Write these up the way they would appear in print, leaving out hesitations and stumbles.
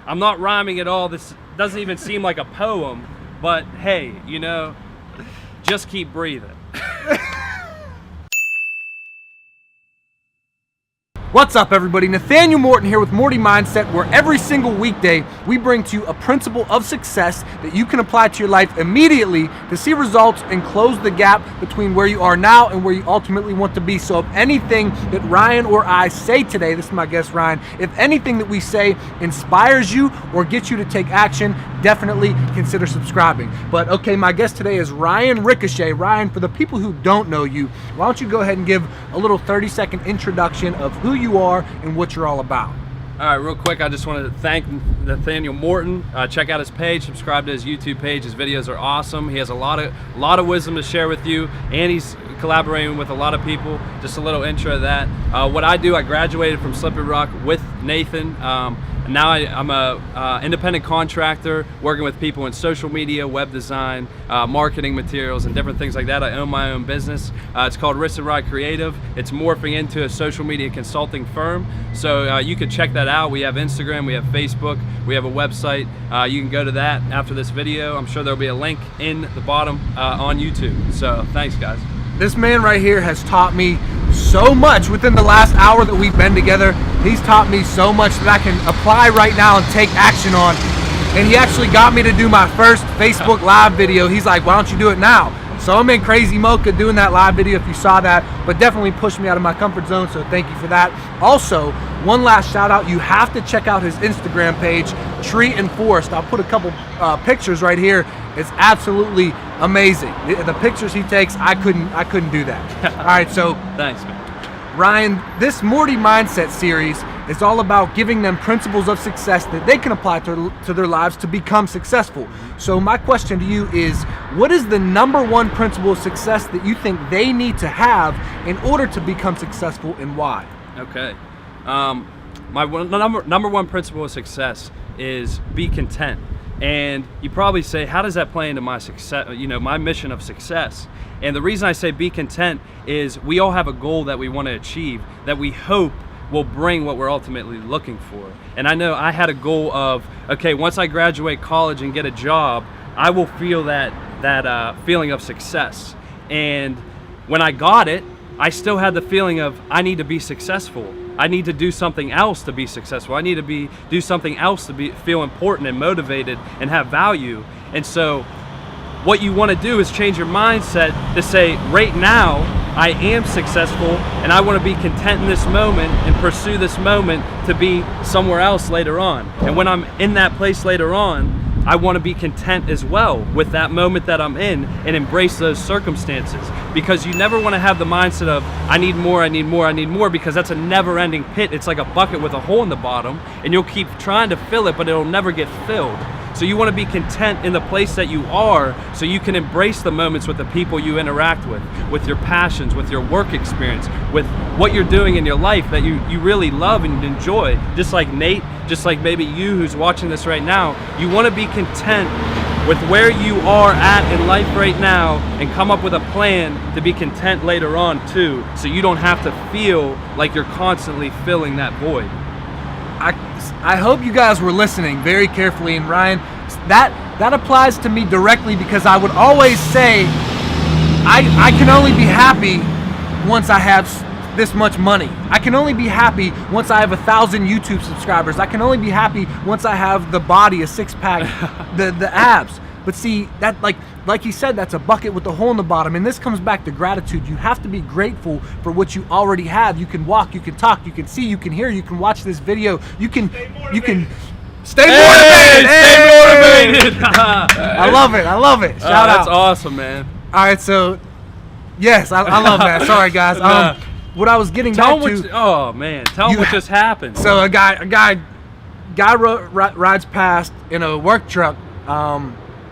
I'm not rhyming at all. This doesn't even seem like a poem, but hey, you know, just keep breathing. What's up, everybody? Nathanael Morton here with Morty Mindset, where every single weekday we bring to you a principle of success that you can apply to your life immediately to see results and close the gap between where you are now and where you ultimately want to be. So if anything that Ryan or I say today, this is my guest Ryan, if anything that we say inspires you or gets you to take action, definitely consider subscribing. But okay, my guest today is Ryan Hreczkosiej. Ryan, for the people who don't know you, why don't you go ahead and give a little 30-second introduction of who you are and what you're all about. All right, real quick, I just wanted to thank Nathanael Morton. Check out his page, subscribe to his YouTube page. His videos are awesome. He has a lot of wisdom to share with you, and he's collaborating with a lot of people. Just a little intro of that. What I do, I graduated from Slippery Rock with Nathan. Now I'm a independent contractor working with people in social media, web design, marketing materials, and different things like that. I own my own business. It's called Hreczkosiej Creative. It's morphing into a social media consulting firm. So you can check that out. We have Instagram, we have Facebook, we have a website. You can go to that after this video. I'm sure there'll be a link in the bottom on YouTube. So thanks, guys. This man right here has taught me so much within the last hour that we've been together. He's taught me so much that I can apply right now and take action on. And he actually got me to do my first Facebook Live video. He's like, why don't you do it now? So I'm in crazy mocha doing that live video if you saw that, but definitely pushed me out of my comfort zone, so thank you for that. Also, one last shout out, you have to check out his Instagram page, Tree and Forest. I'll put a couple pictures right here. It's absolutely amazing. The pictures he takes, I couldn't do that. All right, so thanks, man. Ryan, this Morty Mindset Series is all about giving them principles of success that they can apply to their lives to become successful. So my question to you is, what is the #1 principle of success that you think they need to have in order to become successful, and why? Okay. My number one principle of success is be content. And you probably say, how does that play into my success, my mission of success? And the reason I say be content is we all have a goal that we want to achieve that we hope will bring what we're ultimately looking for. And I know I had a goal of, okay, once I graduate college and get a job, I will feel that feeling of success. And when I got it, I still had the feeling of I need to be successful. I need to do something else to be successful. I need to do something else to feel important and motivated and have value. And so what you want to do is change your mindset to say, right now, I am successful and I want to be content in this moment and pursue this moment to be somewhere else later on. And when I'm in that place later on, I want to be content as well with that moment that I'm in and embrace those circumstances, because you never want to have the mindset of I need more, I need more, I need more, because that's a never-ending pit. It's like a bucket with a hole in the bottom and you'll keep trying to fill it, but it'll never get filled. So you want to be content in the place that you are so you can embrace the moments with the people you interact with your passions, with your work experience, with what you're doing in your life that you really love and enjoy. Just like Nate, just like maybe you who's watching this right now, you want to be content with where you are at in life right now and come up with a plan to be content later on too, so you don't have to feel like you're constantly filling that void. I hope you guys were listening very carefully, and Ryan, that applies to me directly, because I would always say I can only be happy once I have this much money. I can only be happy once I have 1,000 YouTube subscribers. I can only be happy once I have the body, a six-pack, the abs. But see, that like he said, that's a bucket with a hole in the bottom, and this comes back to gratitude. You have to be grateful for what you already have. You can walk, you can talk, you can see, you can hear, you can watch this video, you can stay motivated. Stay motivated. I love it. Shout out. That's awesome, man. All right, so yes, I love that. Sorry, guys. What I was getting back to. Oh man, tell them what just happened. So a guy rides past in a work truck.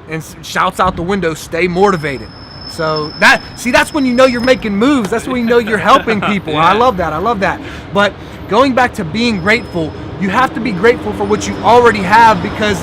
And shouts out the window, "Stay motivated." So that's when you know you're making moves. That's when you know you're helping people. Yeah. I love that. But going back to being grateful, you have to be grateful for what you already have, because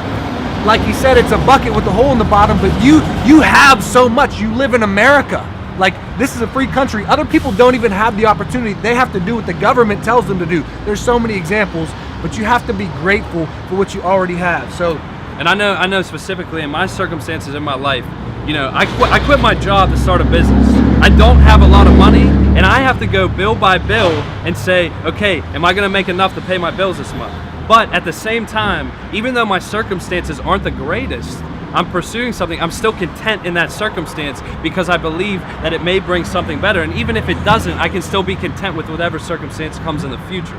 like you said, it's a bucket with a hole in the bottom, but you have so much. You live in America. Like, this is a free country. Other people don't even have the opportunity. They have to do what the government tells them to do. There's so many examples. but you have to be grateful for what you already have. So, and I know specifically in my circumstances in my life, you know, I quit my job to start a business. I don't have a lot of money, and I have to go bill by bill and say, okay, am I gonna make enough to pay my bills this month? But at the same time, even though my circumstances aren't the greatest, I'm pursuing something, I'm still content in that circumstance because I believe that it may bring something better. And even if it doesn't, I can still be content with whatever circumstance comes in the future.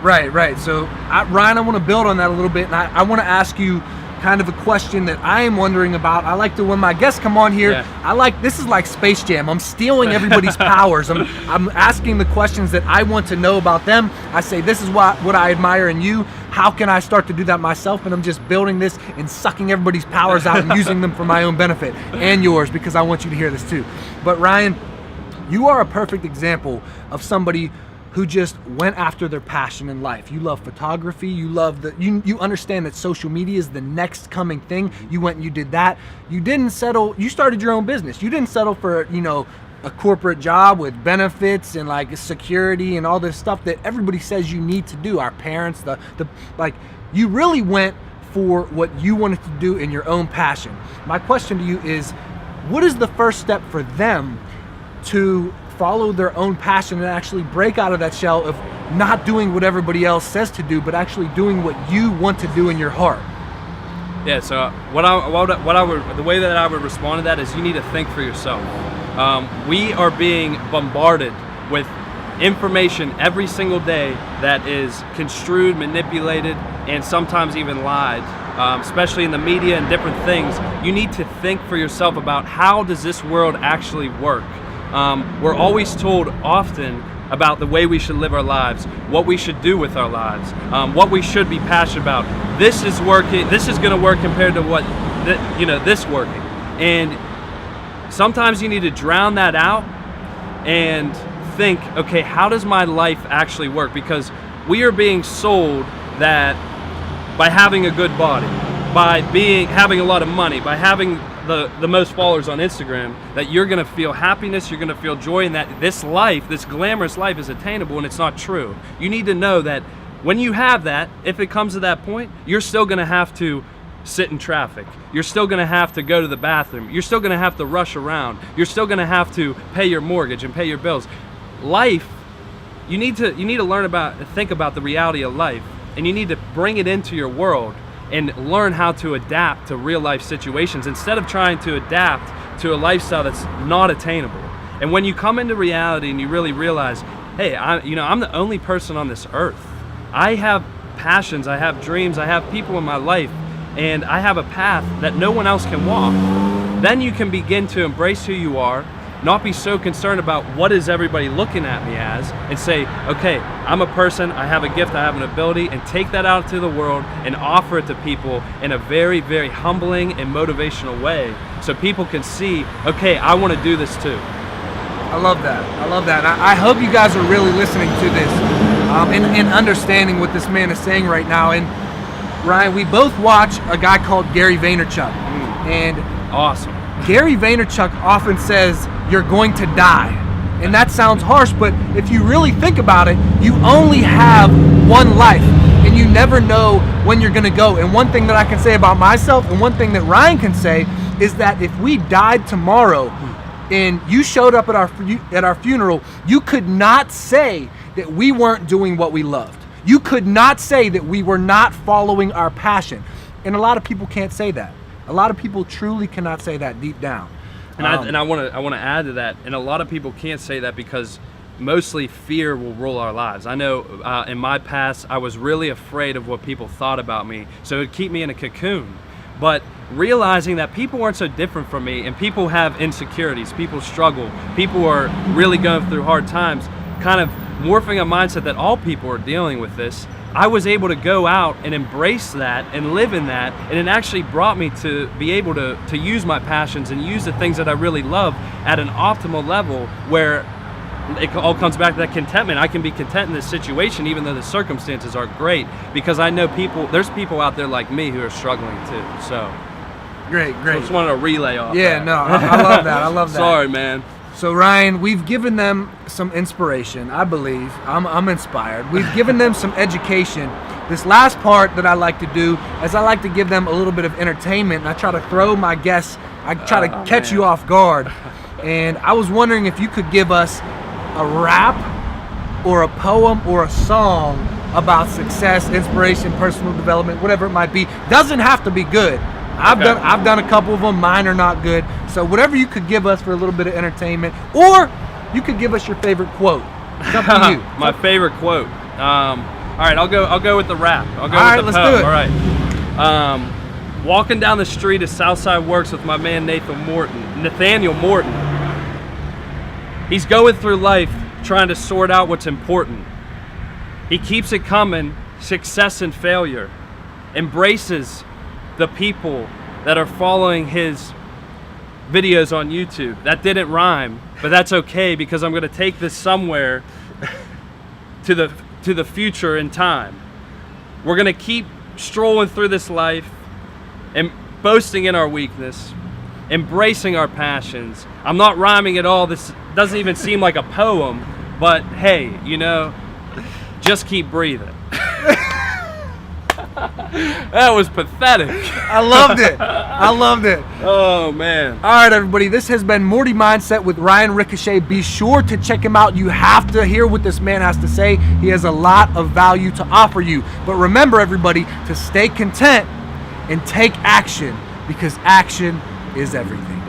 Right. So, Ryan, I want to build on that a little bit, and I want to ask you kind of a question that I am wondering about. I like to, when my guests come on here, this is like Space Jam. I'm stealing everybody's powers. I'm asking the questions that I want to know about them. I say, this is what I admire in you. How can I start to do that myself? And I'm just building this and sucking everybody's powers out and using them for my own benefit and yours, because I want you to hear this too. But Ryan, you are a perfect example of somebody who just went after their passion in life. You love photography, you understand that social media is the next coming thing. You went and you did that. You didn't settle, you started your own business. You didn't settle for, you know, a corporate job with benefits and like security and all this stuff that everybody says you need to do. Our parents, you really went for what you wanted to do in your own passion. My question to you is, what is the first step for them to follow their own passion and actually break out of that shell of not doing what everybody else says to do, but actually doing what you want to do in your heart? Yeah, so the way that I would respond to that is you need to think for yourself. We are being bombarded with information every single day that is construed, manipulated, and sometimes even lied, especially in the media and different things. You need to think for yourself about, how does this world actually work? We're always told often about the way we should live our lives, what we should do with our lives, what we should be passionate about. This is working, this is gonna work compared to what, this working. And sometimes you need to drown that out and think, okay, how does my life actually work? Because we are being sold that by having a good body, by having a lot of money, by having the most followers on Instagram, that you're gonna feel happiness, you're gonna feel joy, and that this life, this glamorous life, is attainable, and it's not true. You need to know that when you have that, if it comes to that point, you're still gonna have to sit in traffic. You're still gonna have to go to the bathroom. You're still gonna have to rush around. You're still gonna have to pay your mortgage and pay your bills. Life, you need to think about the reality of life, and you need to bring it into your world and learn how to adapt to real life situations instead of trying to adapt to a lifestyle that's not attainable. And when you come into reality and you really realize, hey, I'm the only person on this earth. I have passions, I have dreams, I have people in my life, and I have a path that no one else can walk. Then you can begin to embrace who you are, not be so concerned about what is everybody looking at me as, and say, okay, I'm a person, I have a gift, I have an ability, and take that out to the world and offer it to people in a very, very humbling and motivational way, so people can see, okay, I want to do this too. I love that. I hope you guys are really listening to this and understanding what this man is saying right now. And Ryan, we both watch a guy called Gary Vaynerchuk. And awesome. Gary Vaynerchuk often says, you're going to die. And that sounds harsh, but if you really think about it, you only have one life, and you never know when you're gonna go. And one thing that I can say about myself, and one thing that Ryan can say, is that if we died tomorrow and you showed up at our funeral, you could not say that we weren't doing what we loved. You could not say that we were not following our passion. And a lot of people can't say that. A lot of people truly cannot say that deep down. And I want to add to that. And a lot of people can't say that because mostly fear will rule our lives. I know in my past, I was really afraid of what people thought about me, so it would keep me in a cocoon. But realizing that people aren't so different from me, and people have insecurities, people struggle, people are really going through hard times, kind of morphing a mindset that all people are dealing with this, I was able to go out and embrace that and live in that, and it actually brought me to be able to use my passions and use the things that I really love at an optimal level, where it all comes back to that contentment. I can be content in this situation even though the circumstances aren't great, because I know there's people out there like me who are struggling too. So great. So I just wanted to relay off that. No, I love that. I love that. Sorry, man. So Ryan, we've given them some inspiration, I believe. I'm inspired. We've given them some education. This last part that I like to do is I like to give them a little bit of entertainment, and I try to throw my guests, I try to catch you off guard. And I was wondering if you could give us a rap or a poem or a song about success, inspiration, personal development, whatever it might be. Doesn't have to be good. I've done a couple of them. Mine are not good. So whatever you could give us for a little bit of entertainment, or you could give us your favorite quote. It's up to you. My favorite quote. All right, I'll go with the rap. I'll go with the let's poem. do it. All right. Walking down the street at Southside Works with my man Nathanael Morton. He's going through life trying to sort out what's important. He keeps it coming, success and failure. Embraces the people that are following his videos on YouTube. That didn't rhyme, but that's okay because I'm going to take this somewhere to the future in time. We're going to keep strolling through this life and boasting in our weakness, embracing our passions. I'm not rhyming at all. This doesn't even seem like a poem, but hey, you know, just keep breathing. That was pathetic. I loved it. I loved it. Oh, man. All right, everybody. This has been Morty Mindset with Hreczkosiej. Be sure to check him out. You have to hear what this man has to say. He has a lot of value to offer you. But remember, everybody, to stay content and take action, because action is everything.